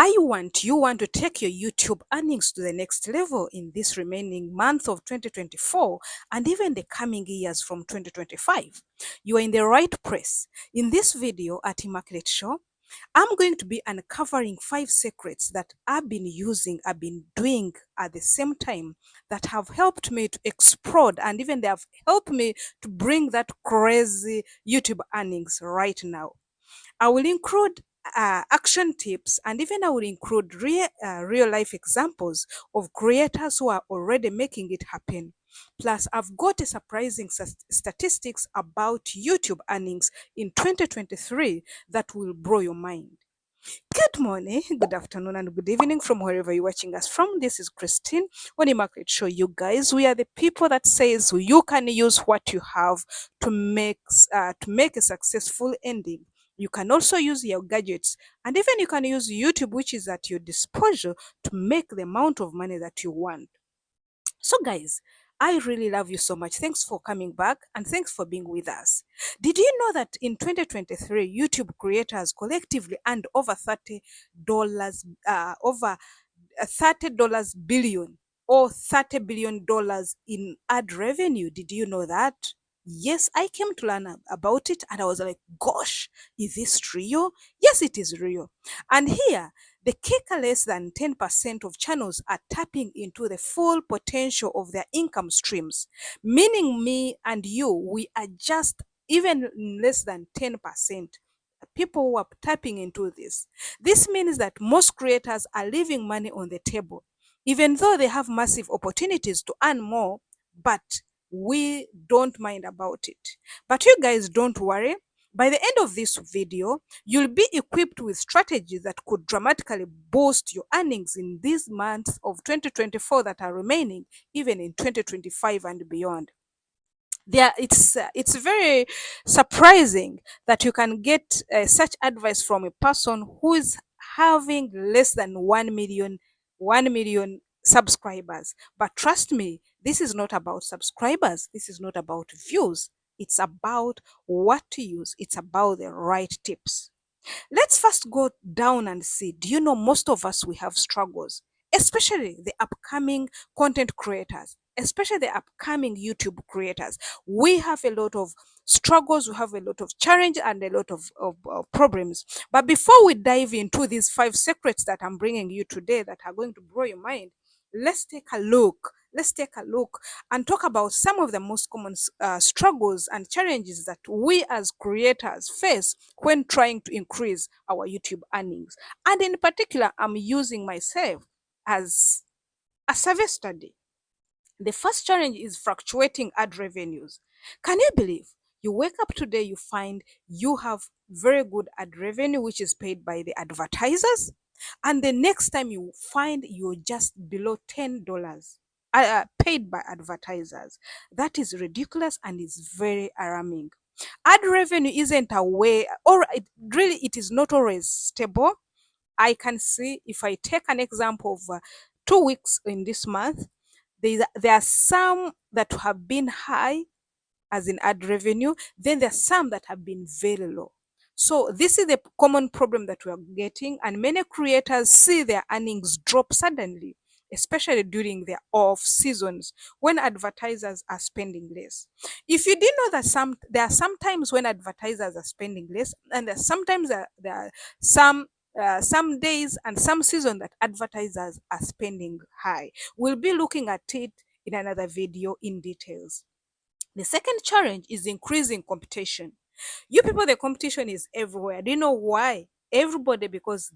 You want to take your YouTube earnings to the next level in this remaining month of 2024 and even the coming years from 2025. You are in the right place. In this video at Immaculate Show, I'm going to be uncovering 5 secrets that I've been doing at the same time that have helped me to explode, and even they have helped me to bring that crazy YouTube earnings right now. I will include action tips, and even I will include real life examples of creators who are already making it happen. Plus, I've got a surprising statistics about YouTube earnings in 2023 that will blow your mind. Good morning, good afternoon, and good evening from wherever you're watching us from. This is Christine on the Market Show. You guys, we are the people that says you can use what you have to make a successful ending. You can also use your gadgets, and even you can use YouTube, which is at your disposal, to make the amount of money that you want. So, guys, I really love you so much. Thanks for coming back and thanks for being with us. Did you know that in 2023, YouTube creators collectively earned over $30 billion or $30 billion in ad revenue? Did you know that? Yes, I came to learn about it and I was like, gosh, is this real? Yes, it is real. And here, the kicker, less than 10% of channels are tapping into the full potential of their income streams, meaning me and you, we are just even less than 10% people who are tapping into this. This means that most creators are leaving money on the table, even though they have massive opportunities to earn more, but we don't mind about it. But you guys don't worry. By the end of this video, you'll be equipped with strategies that could dramatically boost your earnings in these months of 2024 that are remaining, even in 2025 and beyond. It's very surprising that you can get such advice from a person who is having less than 1 million subscribers. But trust me, this is not about subscribers, this is not about views, it's about what to use, it's about the right tips. Let's first go down and see. Do you know most of us, we have struggles, especially the upcoming content creators, especially the upcoming YouTube creators. We have a lot of struggles, we have a lot of challenge and a lot of problems. But before we dive into these 5 secrets that I'm bringing you today that are going to blow your mind, let's take a look. Let's take a look and talk about some of the most common struggles and challenges that we as creators face when trying to increase our YouTube earnings. And in particular, I'm using myself as a survey study. The first challenge is fluctuating ad revenues. Can you believe you wake up today, you find you have very good ad revenue, which is paid by the advertisers, and the next time you find you're just below $10 paid by advertisers? That is ridiculous and is very alarming. Ad revenue isn't a way, or it is not always stable. I can see, if I take an example of 2 weeks in this month, there are some that have been high as in ad revenue, then there are some that have been very low. So this is the common problem that we are getting, and many creators see their earnings drop suddenly, especially during their off seasons when advertisers are spending less. If you didn't know that there are some times when advertisers are spending less, and sometimes there are some days and some season that advertisers are spending high. We'll be looking at it in another video in details. The second challenge is increasing competition. You people, the competition is everywhere. Do you know why? Because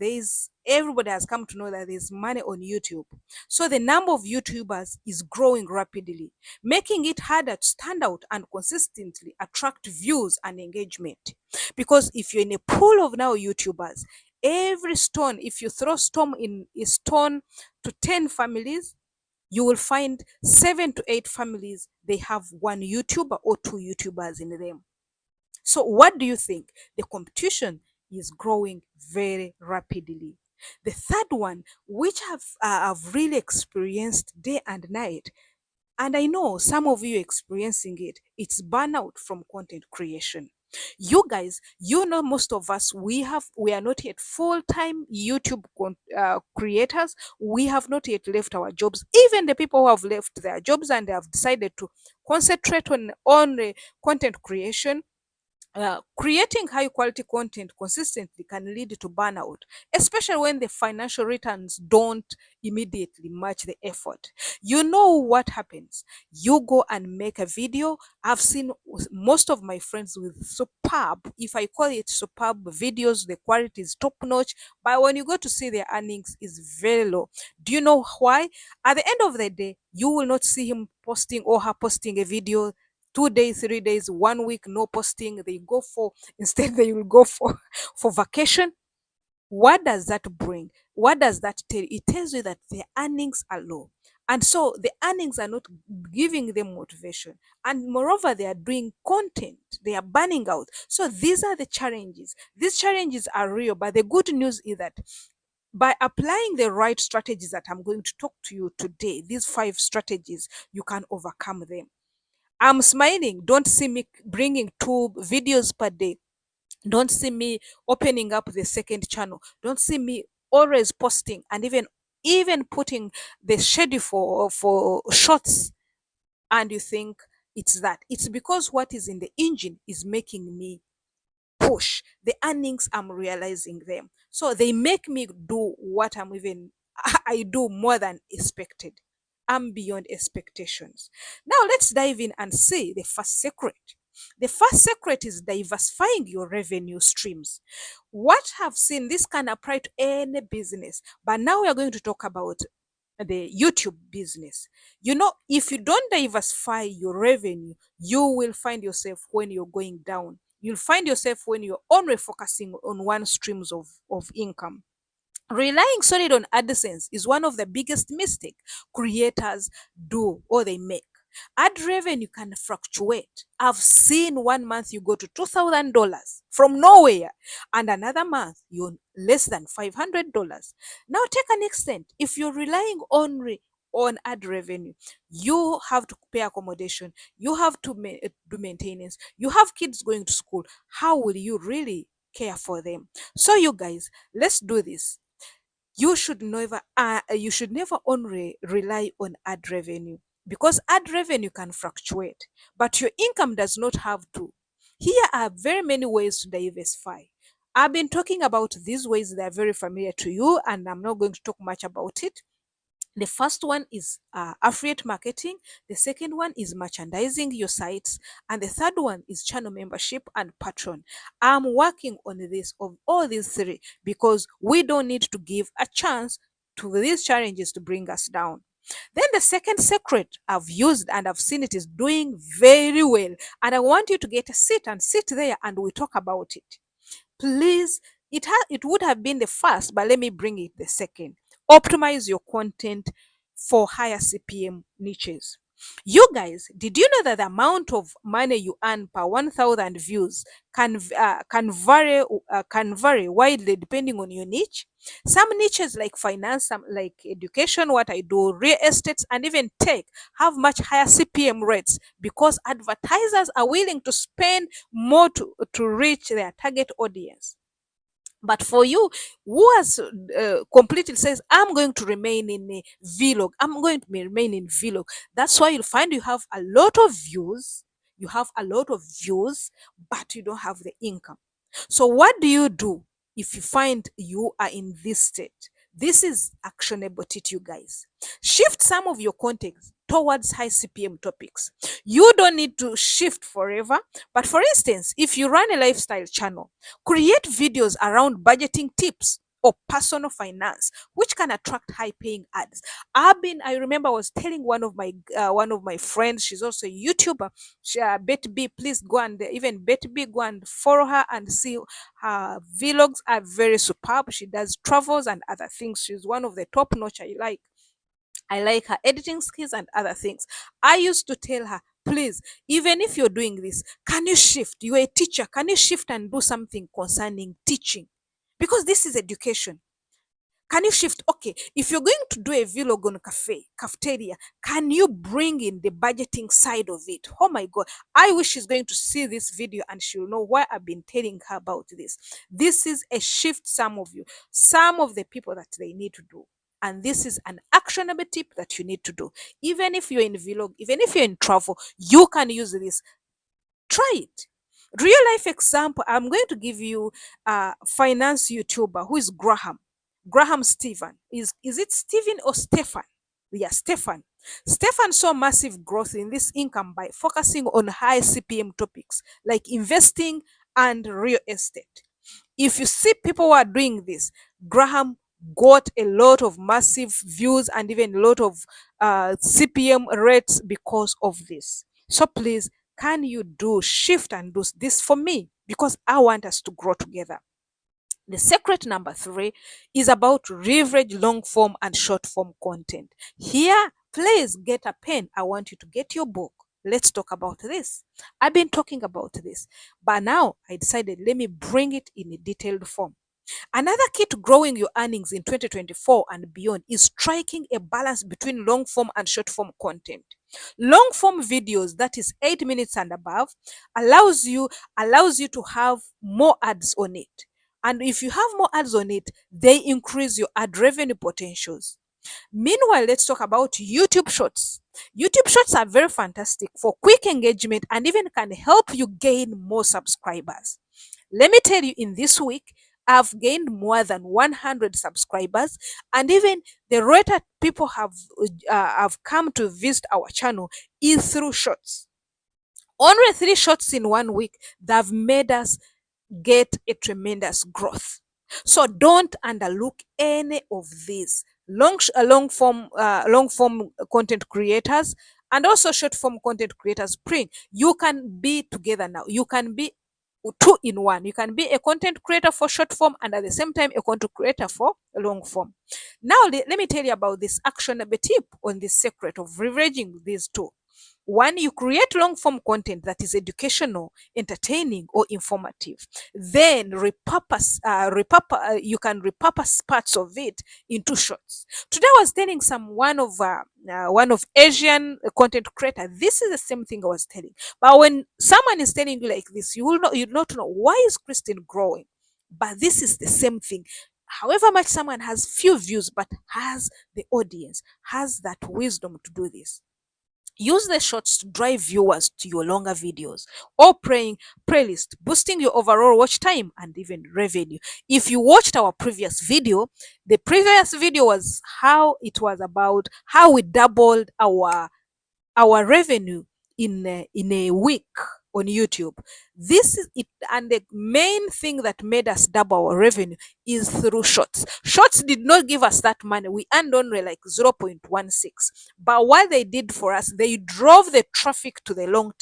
everybody has come to know that there's money on YouTube. So the number of YouTubers is growing rapidly, making it harder to stand out and consistently attract views and engagement. Because if you're in a pool of now YouTubers, every stone, if you throw stone in a stone to 10 families, you will find 7 to 8 families, they have one YouTuber or 2 YouTubers in them. So what do you think? The competition is growing very rapidly. The third one, which I've really experienced day and night, and I know some of you experiencing it, it's burnout from content creation. You guys, most of us, we are not yet full-time YouTube creators. We have not yet left our jobs. Even the people who have left their jobs and they have decided to concentrate on content creation, creating high quality content consistently can lead to burnout, especially when the financial returns don't immediately match the effort. You know what happens? You go and make a video. I've seen most of my friends with superb, if I call it superb videos, the quality is top notch, but when you go to see their earnings is very low. Do you know why? At the end of the day, you will not see him posting or her posting a video 2 days, 3 days, 1 week, no posting. They go for instead they will go for for vacation. What does that bring? What does that tell? It tells you that their earnings are low. And so the earnings are not giving them motivation. And moreover, they are doing content, they are burning out. So these are the challenges. These challenges are real, but the good news is that by applying the right strategies that I'm going to talk to you today, these 5 strategies, you can overcome them. I'm smiling. Don't see me bringing 2 videos per day. Don't see me opening up the second channel. Don't see me always posting and even putting the schedule for shorts. And you think it's that. It's because what is in the engine is making me push. The earnings, I'm realizing them. So they make me do what I do more than expected. I'm beyond expectations. Now let's dive in and see the first secret. The first secret is diversifying your revenue streams. What I've seen, this can apply to any business, but now we are going to talk about the YouTube business. If you don't diversify your revenue, you will find yourself when you're going down. You'll find yourself when you're only focusing on one streams of income. Relying solely on AdSense is one of the biggest mistake creators do or they make. Ad revenue can fluctuate. I've seen one month you go to $2,000 from nowhere, and another month you're less than $500. Now take an extent. If you're relying on ad revenue, you have to pay accommodation, you have to do maintenance, you have kids going to school. How will you really care for them? So you guys, let's do this. You should never only rely on ad revenue, because ad revenue can fluctuate, but your income does not have to. Here are very many ways to diversify. I've been talking about these ways, they are very familiar to you, and I'm not going to talk much about it. The first one is affiliate marketing. The second one is merchandising your sites. And the third one is channel membership and patron. I'm working on this of all these 3 because we don't need to give a chance to these challenges to bring us down. Then the second secret I've used and I've seen it is doing very well. And I want you to get a seat and sit there and we talk about it. Please, it would have been the first, but let me bring it the second. Optimize your content for higher CPM niches. You guys, did you know that the amount of money you earn per 1,000 views can vary widely depending on your niche? Some niches like finance, some like education, what I do, real estates, and even tech have much higher CPM rates because advertisers are willing to spend more to reach their target audience. But for you, who has completely says, I'm going to remain in a vlog, I'm going to remain in vlog, that's why you'll find you have a lot of views, but you don't have the income. So what do you do if you find you are in this state? This is actionable tip, you guys. Shift some of your content towards high CPM topics. You don't need to shift forever, but for instance, if you run a lifestyle channel, create videos around budgeting tips or personal finance, which can attract high paying ads. I remember I was telling one of my friends, she's also a YouTuber, Bet B, please go and even Bet B, go and follow her and see her vlogs are very superb. She does travels and other things. She's one of the top notch. I like her editing skills and other things. I used to tell her, please, even if you're doing this, can you shift? You're a teacher. Can you shift and do something concerning teaching? Because this is education. Can you shift? Okay, if you're going to do a vlog on cafeteria, can you bring in the budgeting side of it? Oh my God, I wish she's going to see this video and she'll know why I've been telling her about this. This is a shift some of the people that they need to do. And this is an actionable tip that you need to do. Even if you're in vlog, even if you're in travel, you can use this. Try it. Real life example, I'm going to give you a finance YouTuber who is Graham Stephen. Is it Stephen or Stefan? Yeah, Stefan. Stefan saw massive growth in this income by focusing on high CPM topics like investing and real estate. If you see people who are doing this, Graham got a lot of massive views and even a lot of CPM rates because of this. So please, can you do shift and do this for me? Because I want us to grow together. The secret number 3 is about leverage long form and short form content. Here, please get a pen. I want you to get your book. Let's talk about this. I've been talking about this, but now I decided let me bring it in a detailed form. Another key to growing your earnings in 2024 and beyond is striking a balance between long form and short form content. Long form videos, that is 8 minutes and above, allows you to have more ads on it. And if you have more ads on it, they increase your ad revenue potentials. Meanwhile, let's talk about YouTube Shorts. YouTube Shorts are very fantastic for quick engagement and even can help you gain more subscribers. Let me tell you, in this week, I've gained more than 100 subscribers, and even the rate that people have come to visit our channel is through shorts. Only 3 shorts in 1 week that have made us get a tremendous growth. So don't underlook any of these long form content creators and also short form content creators. You can be together now. You can be 2 in 1. You can be a content creator for short form and at the same time a content creator for long form. Now let me tell you about this actionable tip on the secret of leveraging these two. One, you create long form content that is educational, entertaining, or informative. Then you can repurpose parts of it into shorts. Today I was telling one of Asian content creator. This is the same thing I was telling. But when someone is telling you like this, you not know why is Christine growing. But this is the same thing. However much someone has few views but has the audience, has that wisdom to do this. Use the shorts to drive viewers to your longer videos or playlist, boosting your overall watch time and even revenue. If you watched our previous video, the previous video was about how we doubled our revenue in a week on YouTube. This is it, and the main thing that made us double our revenue is through shorts. Shorts did not give us that money. We earned only like 0.16. But what they did for us, they drove the traffic to the long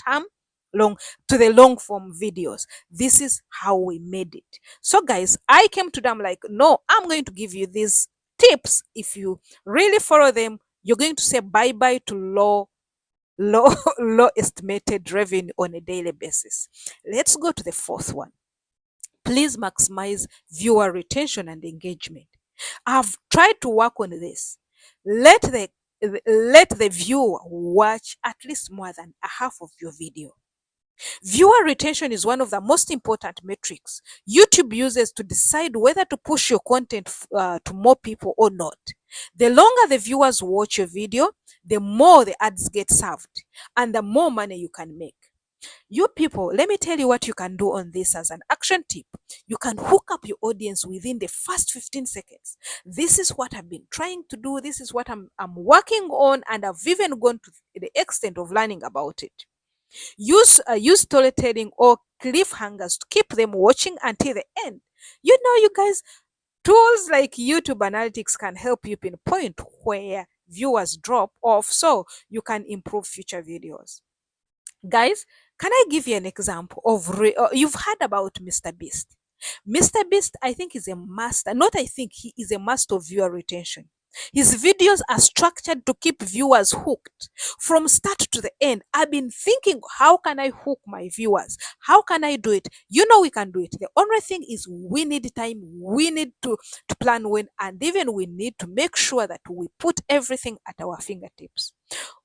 form videos. This is how we made it. So guys, I came to them like, no, I'm going to give you these tips. If you really follow them, you're going to say bye bye to low low estimated revenue on a daily basis. Let's go to the fourth one. Please maximize viewer retention and engagement. I've tried to work on this. Let the viewer watch at least more than a half of your video. Viewer retention is one of the most important metrics YouTube uses to decide whether to push your content to more people or not. The longer the viewers watch your video, the more the ads get served and the more money you can make. You people, let me tell you what you can do on this as an action tip. You can hook up your audience within the first 15 seconds. This is what I've been trying to do. This is what I'm working on, and I've even gone to the extent of learning about it. Use storytelling or cliffhangers to keep them watching until the end. You guys, tools like YouTube Analytics can help you pinpoint where viewers drop off so you can improve future videos. Guys, can I give you an example of you've heard about Mr. Beast. Mr. Beast, I think, is a master. Not I think, he is a master of viewer retention. His videos are structured to keep viewers hooked from start to the end. I've been thinking, how can I hook my viewers? How can I do it? You know, we can do it. The only thing is we need time. We need to plan when, and even we need to make sure that we put everything at our fingertips.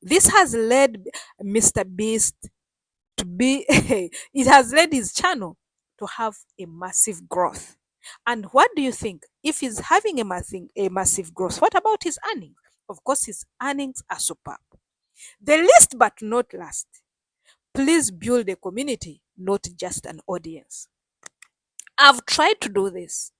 This has led Mr. Beast to be, it has led his channel to have a massive growth. And what do you think? If he's having a massive growth, what about his earnings? Of course, his earnings are superb. The least but not last, please build a community, not just an audience. I've tried to do this.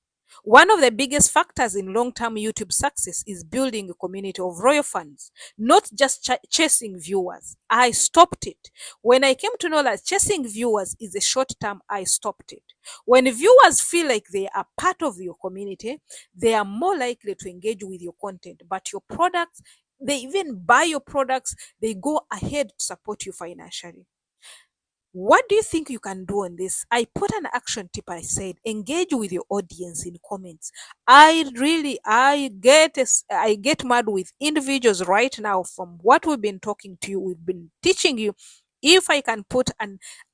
One of the biggest factors in long term YouTube success is building a community of royal fans, not just chasing viewers. I stopped it. When I came to know that chasing viewers is a short term, I stopped it. When viewers feel like they are part of your community, they are more likely to engage with your content. But your products, they even buy your products, they go ahead to support you financially. What do you think you can do on this? I put an action tip. I said, engage with your audience in comments. I get mad with individuals right now from what we've been talking to you. We've been teaching you. If I can put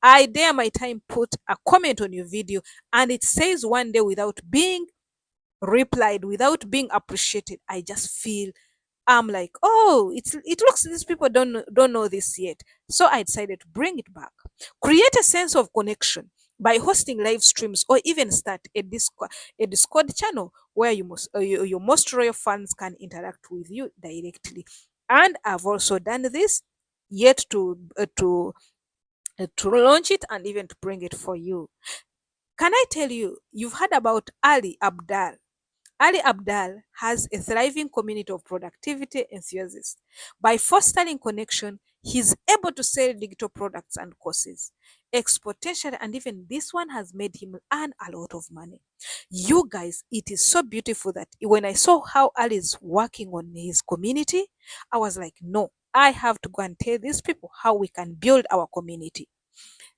I dare my time put a comment on your video and it says one day without being replied, without being appreciated, I just feel I'm like, oh, it looks these people don't know this yet. So I decided to bring it back. Create a sense of connection by hosting live streams or even start a Discord channel where your most royal fans can interact with you directly. And I've also done this yet to launch it and even to bring it for you. Can I tell you, you've heard about Ali Abdal. Ali Abdal has a thriving community of productivity enthusiasts. By fostering connection, he's able to sell digital products and courses exponentially, and even this one has made him earn a lot of money. You guys, it is so beautiful that when I saw how Ali is working on his community, I was like, no, I have to go and tell these people how we can build our community.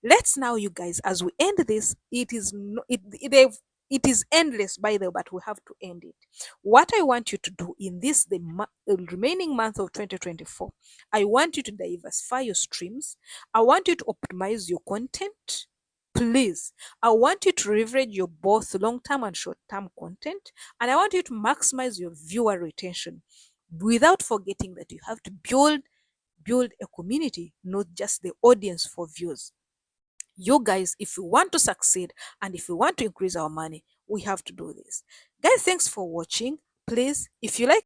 Let's now, you guys, as we end this, it is endless, by the way, but we have to end it. What I want you to do in this the remaining month of 2024, I want you to diversify your streams. I want you to optimize your content. Please, I want you to leverage your both long-term and short-term content, and I want you to maximize your viewer retention without forgetting that you have to build a community, not just the audience for views. You guys, if we want to succeed and if we want to increase our money, we have to do this. Guys, thanks for watching. Please, if you like